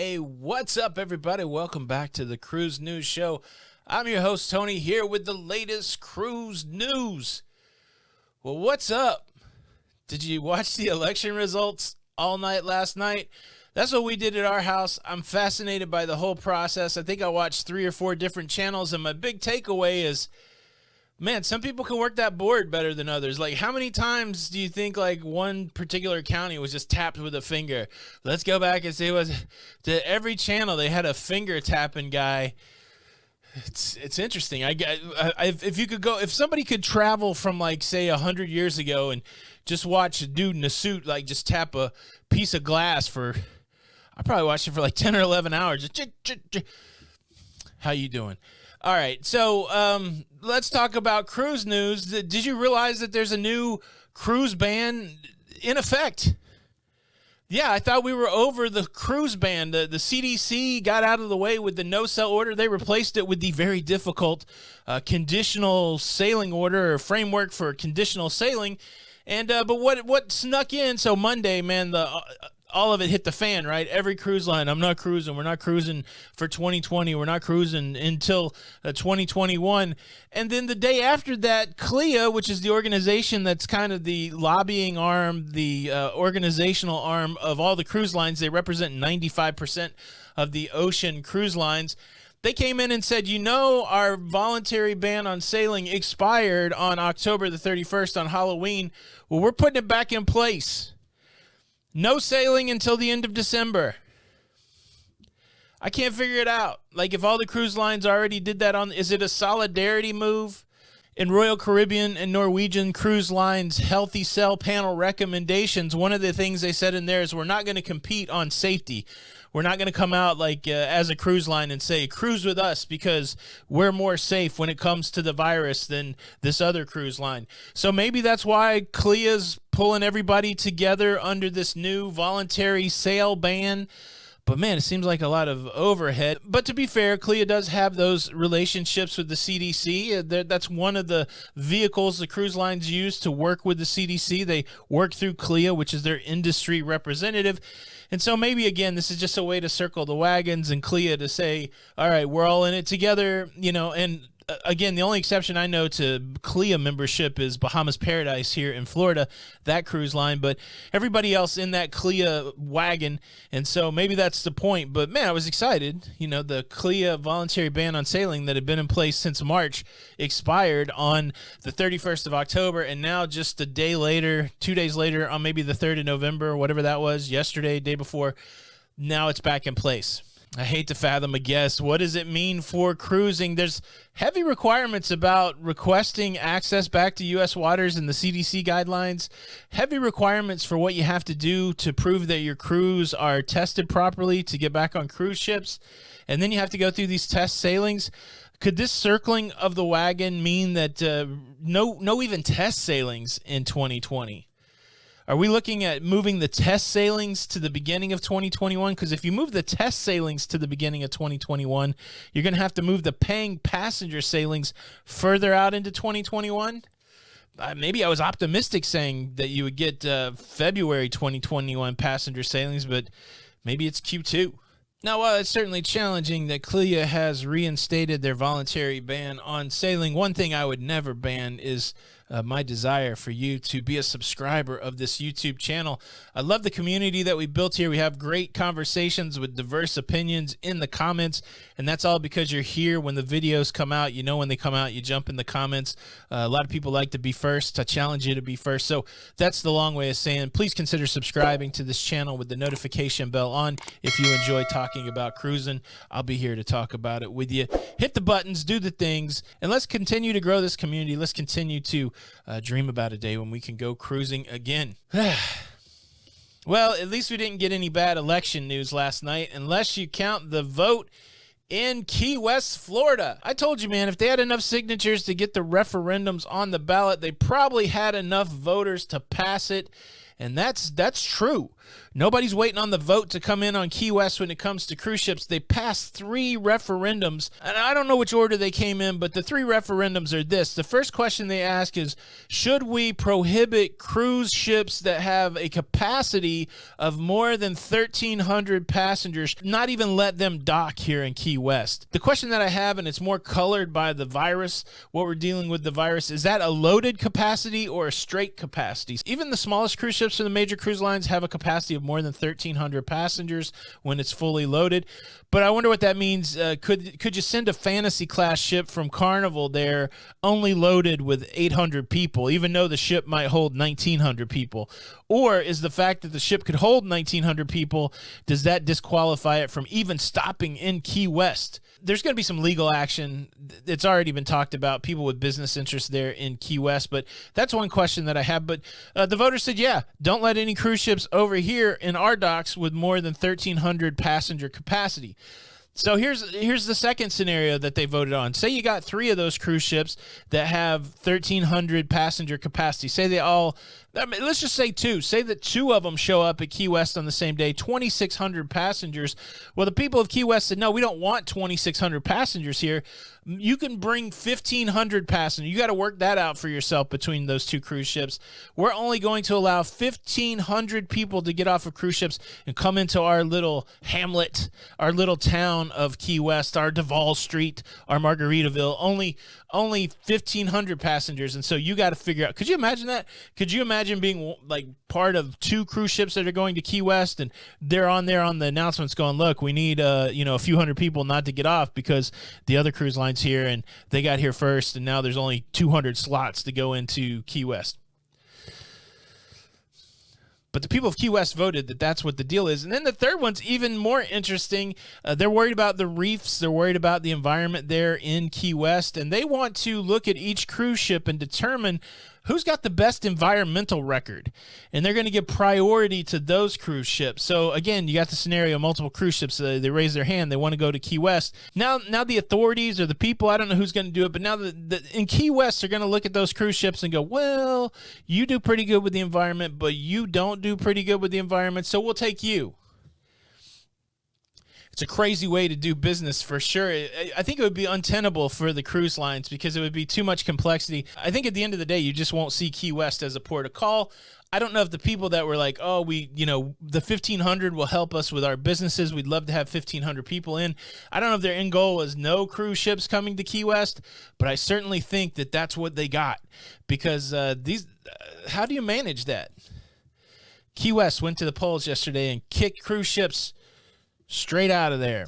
Hey, what's up, everybody? Welcome back to the Cruise News Show. I'm your host, Tony, here with the latest cruise news. Well, what's up? Did you watch the election results all night last night? That's what we did at our house. I'm fascinated by the whole process. I think I watched 3 or 4 different channels, and my big takeaway is, man, some people can work that board better than others. Like, how many times do you think, like, one particular county was just tapped with a finger? Let's go back and see what to every channel they had a finger tapping guy. It's interesting. If somebody could travel from, like, say 100 years ago and just watch a dude in a suit, like, just tap a piece of glass for, I probably watched it for like 10 or 11 hours. How you doing? All right, so let's talk about cruise news. Did you realize that there's a new cruise ban in effect? Yeah, I thought we were over the cruise ban. The CDC got out of the way with the no-sail order. They replaced it with the very difficult conditional sailing order or framework for conditional sailing. And but what snuck in? So Monday, man, all of it hit the fan, right? Every cruise line, I'm not cruising. We're not cruising for 2020. We're not cruising until 2021. And then the day after that, CLIA, which is the organization that's kind of the lobbying arm, the organizational arm of all the cruise lines, they represent 95% of the ocean cruise lines. They came in and said, you know, our voluntary ban on sailing expired on October the 31st on Halloween. Well, we're putting it back in place. No sailing until the end of December. I can't figure it out. Like, if all the cruise lines already did that is it a solidarity move? In Royal Caribbean and Norwegian Cruise Lines Healthy Sail Panel recommendations, one of the things they said in there is we're not going to compete on safety. We're not going to come out like as a cruise line and say, cruise with us because we're more safe when it comes to the virus than this other cruise line. So maybe that's why CLIA's pulling everybody together under this new voluntary sail ban. But, man, it seems like a lot of overhead. But to be fair, CLIA does have those relationships with the CDC. That's one of the vehicles the cruise lines use to work with the CDC. They work through CLIA, which is their industry representative. And so maybe, again, this is just a way to circle the wagons and CLIA to say, all right, we're all in it together, you know. And again, the only exception I know to CLIA membership is Bahamas Paradise here in Florida, that cruise line. But everybody else in that CLIA wagon, and so maybe that's the point. But, man, I was excited. You know, the CLIA voluntary ban on sailing that had been in place since March expired on the 31st of October, and now just a day later, 2 days later, on maybe the 3rd of November, whatever that was, yesterday, day before, now it's back in place. I hate to fathom a guess. What does it mean for cruising? There's heavy requirements about requesting access back to U.S. waters in the CDC guidelines. Heavy requirements for what you have to do to prove that your crews are tested properly to get back on cruise ships. And then you have to go through these test sailings. Could this circling of the wagon mean that no even test sailings in 2020? Are we looking at moving the test sailings to the beginning of 2021? Because if you move the test sailings to the beginning of 2021, you're going to have to move the paying passenger sailings further out into 2021. Maybe I was optimistic saying that you would get February 2021 passenger sailings, but maybe it's Q2. Now, while it's certainly challenging that CLIA has reinstated their voluntary ban on sailing, one thing I would never ban is my desire for you to be a subscriber of this YouTube channel. I love the community that we built here. We have great conversations with diverse opinions in the comments, and that's all because you're here when the videos come out. You know when they come out, you jump in the comments. A lot of people like to be first. I challenge you to be first. So that's the long way of saying please consider subscribing to this channel with the notification bell on. If you enjoy talking about cruising, I'll be here to talk about it with you. Hit the buttons, do the things, and let's continue to grow this community. Let's continue to dream about a day when we can go cruising again. Well, at least we didn't get any bad election news last night, unless you count the vote in Key West, Florida. I told you, man, if they had enough signatures to get the referendums on the ballot, they probably had enough voters to pass it. And that's true. Nobody's waiting on the vote to come in on Key West when it comes to cruise ships. They passed 3 referendums, and I don't know which order they came in, but the 3 referendums are this. The first question they ask is, should we prohibit cruise ships that have a capacity of more than 1,300 passengers, not even let them dock here in Key West? The question that I have, and it's more colored by the virus, what we're dealing with the virus, is that a loaded capacity or a straight capacity? Even the smallest cruise ships from the major cruise lines have a capacity of more than 1,300 passengers when it's fully loaded. But I wonder what that means. Could you send a fantasy class ship from Carnival there only loaded with 800 people, even though the ship might hold 1,900 people? Or is the fact that the ship could hold 1,900 people, does that disqualify it from even stopping in Key West? There's going to be some legal action. It's already been talked about, people with business interests there in Key West, but that's one question that I have. But the voters said, yeah, don't let any cruise ships over here in our docks with more than 1,300 passenger capacity. So here's the second scenario that they voted on. Say you got 3 of those cruise ships that have 1,300 passenger capacity. Say they all, let's just say 2. Say that 2 of them show up at Key West on the same day, 2,600 passengers. Well, the people of Key West said, no, we don't want 2,600 passengers here. You can bring 1,500 passengers. You got to work that out for yourself between those 2 cruise ships. We're only going to allow 1,500 people to get off of cruise ships and come into our little hamlet, our little town of Key West, our Duval Street, our Margaritaville. Only 1,500 passengers. And so you got to figure out, could you imagine that? Could you imagine being like part of 2 cruise ships that are going to Key West, and they're on there on the announcements going, look, we need a few hundred people not to get off because the other cruise lines here and they got here first, and now there's only 200 slots to go into Key West. But the people of Key West voted that that's what the deal is. And then the third one's even more interesting. They're worried about the reefs. They're worried about the environment there in Key West. And they want to look at each cruise ship and determine who's got the best environmental record. And they're going to give priority to those cruise ships. So, again, you got the scenario, multiple cruise ships, they raise their hand. They want to go to Key West. Now the authorities or the people, I don't know who's going to do it, but now in Key West, they're going to look at those cruise ships and go, well, you do pretty good with the environment, but you don't do pretty good with the environment, so we'll take you. It's a crazy way to do business for sure. I think it would be untenable for the cruise lines because it would be too much complexity. I think at the end of the day, you just won't see Key West as a port of call. I don't know if the people that were like, oh, the 1,500 will help us with our businesses. We'd love to have 1,500 people in. I don't know if their end goal was no cruise ships coming to Key West, but I certainly think that that's what they got because how do you manage that? Key West went to the polls yesterday and kicked cruise ships straight out of there.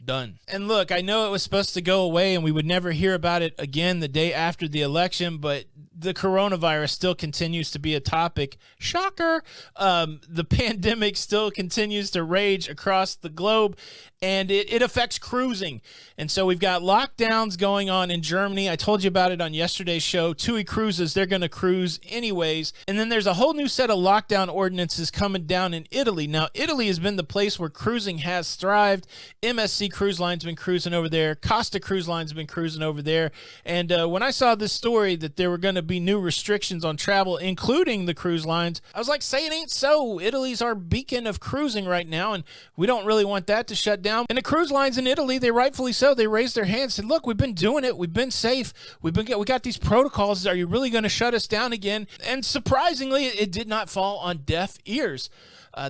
Done. And look, I know it was supposed to go away and we would never hear about it again the day after the election, but the coronavirus still continues to be a topic. Shocker. The pandemic still continues to rage across the globe, and it affects cruising. And so we've got lockdowns going on in Germany. I told you about it on yesterday's show. TUI Cruises, they're going to cruise anyways. And then there's a whole new set of lockdown ordinances coming down in Italy. Now, Italy has been the place where cruising has thrived. MSC Cruise Line's been cruising over there. Costa Cruise Line's been cruising over there. And when I saw this story that there were going to be new restrictions on travel, including the cruise lines, I was like, say it ain't so. Italy's our beacon of cruising right now, and we don't really want that to shut down. And the cruise lines in Italy, they rightfully so, they raised their hands and said, look, we've been doing it. We've been safe. We got these protocols. Are you really going to shut us down again? And surprisingly, it did not fall on deaf ears.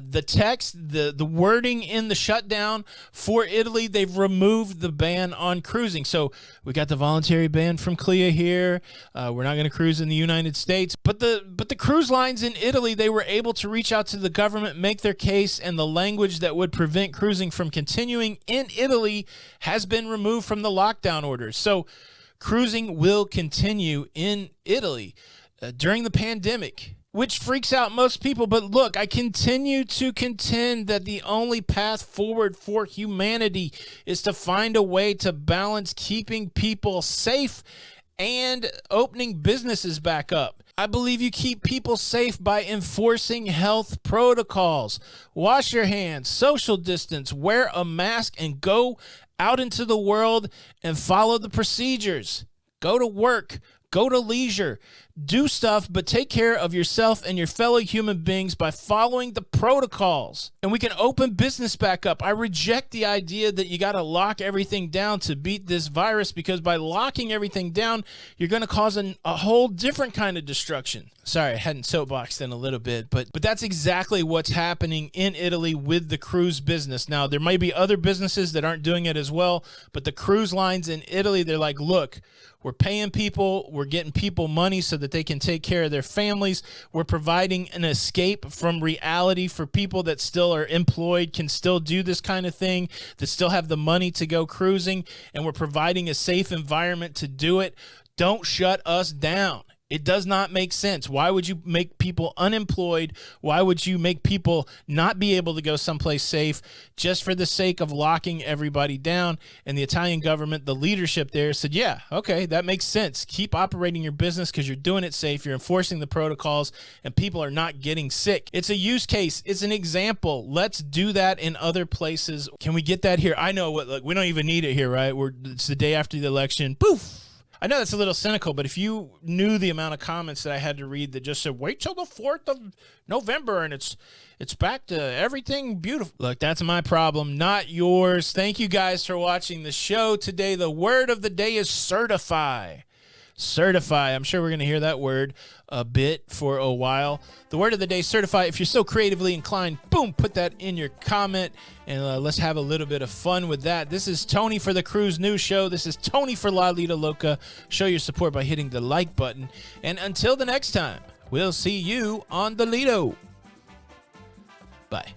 The text, the wording in the shutdown for Italy, they've removed the ban on cruising. So we got the voluntary ban from CLIA here. We're not going to cruise in the United States. But the cruise lines in Italy, they were able to reach out to the government, make their case, and the language that would prevent cruising from continuing in Italy has been removed from the lockdown orders. So cruising will continue in Italy during the pandemic, which freaks out most people. But look, I continue to contend that the only path forward for humanity is to find a way to balance keeping people safe and opening businesses back up. I believe you keep people safe by enforcing health protocols. Wash your hands, social distance, wear a mask, and go out into the world and follow the procedures. Go to work. Go to leisure. do stuff, but take care of yourself and your fellow human beings by following the protocols. And we can open business back up. I reject the idea that you got to lock everything down to beat this virus, because by locking everything down, you're going to cause a whole different kind of destruction. Sorry, I hadn't soapboxed in a little bit, but that's exactly what's happening in Italy with the cruise business. Now, there might be other businesses that aren't doing it as well, but the cruise lines in Italy, they're like, look, we're paying people, we're getting people money so that they can take care of their families. We're providing an escape from reality for people that still are employed, can still do this kind of thing, that still have the money to go cruising, and we're providing a safe environment to do it. Don't shut us down. It does not make sense. Why would you make people unemployed? Why would you make people not be able to go someplace safe just for the sake of locking everybody down? And the Italian government, the leadership there said, yeah, okay, that makes sense. Keep operating your business because you're doing it safe. You're enforcing the protocols and people are not getting sick. It's a use case. It's an example. Let's do that in other places. Can we get that here? I know what, like, we don't even need it here, right? It's the day after the election. Poof. I know that's a little cynical, but if you knew the amount of comments that I had to read that just said, wait till the 4th of November and it's back to everything beautiful. Look, that's my problem, not yours. Thank you guys for watching the show today. The word of the day is certify. Certify. I'm sure we're going to hear that word a bit for a while. The word of the day, certify. If you're so creatively inclined, boom, put that in your comment, and let's have a little bit of fun with that. This is Tony for the Cruise News Show. This is Tony for Lido Loca. Show your support by hitting the like button. And until the next time, we'll see you on the Lido. Bye.